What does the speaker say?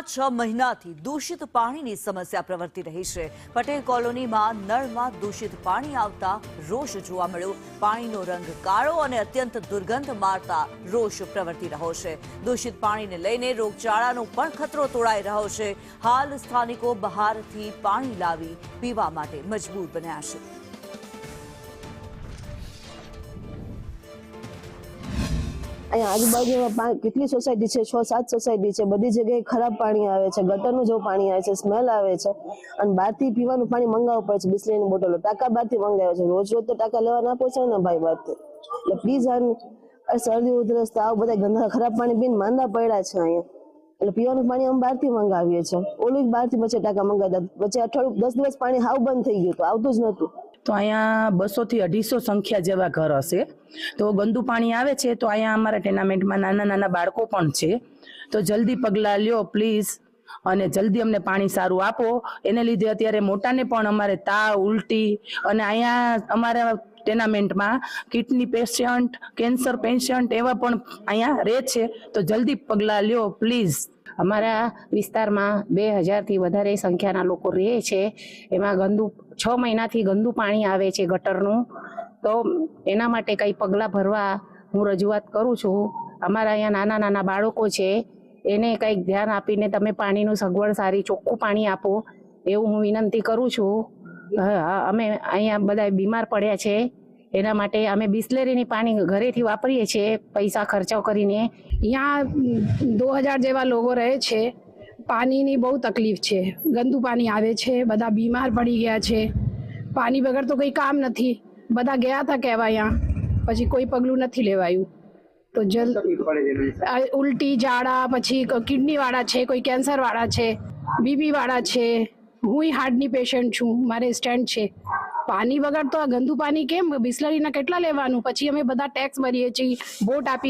6 મહિનાથી દૂષિત પાણીની સમસ્યા પ્રવર્તી રહી છે। પટેલ કોલોનીમાં નળમાં દૂષિત પાણી આવતા રોષ જોવા મળ્યો। પાણીનો રંગ કાળો અને અત્યંત દુર્ગંધ મારતા રોષ પ્રવર્તી રહ્યો છે। દૂષિત પાણીને લઈને રોગચાળાનો પણ ખતરો તોળાઈ રહ્યો છે। હાલ સ્થાનિકો બહારથી પાણી લાવી પીવા માટે મજબૂર બન્યા છે। आजूबाजू कितनी सोसायटी है, 6-7 सोसायटी है। बड़ी जगह खराब पानी आवे छे, गटरનું जो पानी आवे छे, स्मेल आवे छे અને બહારથી પીવાનું પાણી મંગાવવું પડે છે। બિસ્લેરીની બોટલો ટાંકા બહારથી મંગાવે છે। રોજ રોજ તો ટાંકા લેવા ના પહોંચે ને ભાઈ બહારથી। એટલે પ્લીઝ આ શરદી ઉધરસ તાવ બધા ગંદા ખરાબ પાણી પીને માંદા પડ્યા છે અહીંયા। એટલે પીવાનું પાણી અમે બહારથી મંગાવીએ છીએ। ઓલું બહારથી પછી ટાંકા મંગાવતા, પછી અઠવાડિયું 10 દિવસ પાણી હાવ બંધ થઈ ગયું, તો આવતું જ નહોતું। तो अँ 200 થી 250 संख्या जेवा घर हशे। तो गंदू पाणी आवे छे तो अँ अमारा टेनामेंट में नाना नाना बाळको पण छे। तो जल्दी पगला ल्यो प्लीज અને જલ્દી અમને પાણી સારું આપો। એને લીધે અત્યારે મોટાને પણ અમારે તાવ ઉલટી અને અહીંયા અમારા ટેનામેન્ટમાં કિડની પેશન્ટ કેન્સર પેશન્ટ એવા પણ અહીંયા રહે છે। તો જલ્દી પગલાં લ્યો પ્લીઝ। અમારા વિસ્તારમાં 2000 થી વધારે સંખ્યાના લોકો રહે છે। એમાં ગંદુ 6 મહિનાથી ગંદુ પાણી આવે છે ગટરનું। તો એના માટે કંઈ પગલાં ભરવા હું રજૂઆત કરું છું। અમારા અહીંયા નાના નાના બાળકો છે, એને કંઈક ધ્યાન આપીને તમે પાણીનું સગવડ સારી ચોખ્ખું પાણી આપો એવું હું વિનંતી કરું છું। અમે અહીંયા બધા બીમાર પડ્યા છે, એના માટે અમે બિસ્લેરીની પાણી ઘરેથી વાપરીએ છીએ પૈસા ખર્ચો કરીને। यहाँ 2000 જેવા લોકો રહે છે। પાણીની બહુ તકલીફ છે, ગંદુ પાણી આવે છે, બધા બીમાર પડી ગયા છે। પાણી વગર તો કંઈ કામ નથી। બધા ગયા હતા કહેવા यहाँ, પછી કોઈ પગલું નથી લેવાયું। તો જલ્દ ઉલટી ઝાડા, પછી કિડની વાળા છે, કોઈ કેન્સર વાળા છે, બીપી વાળા છે। હું હાર્ટની પેશન્ટ છું, મારે સ્ટેન્ટ છે। પાણી વગર તો આ ગંદુ પાણી કેમ? બિસ્લરીના કેટલા લેવાનું? પછી અમે બધા ટેક્સ ભરીએ છીએ, બોટ આપીએ।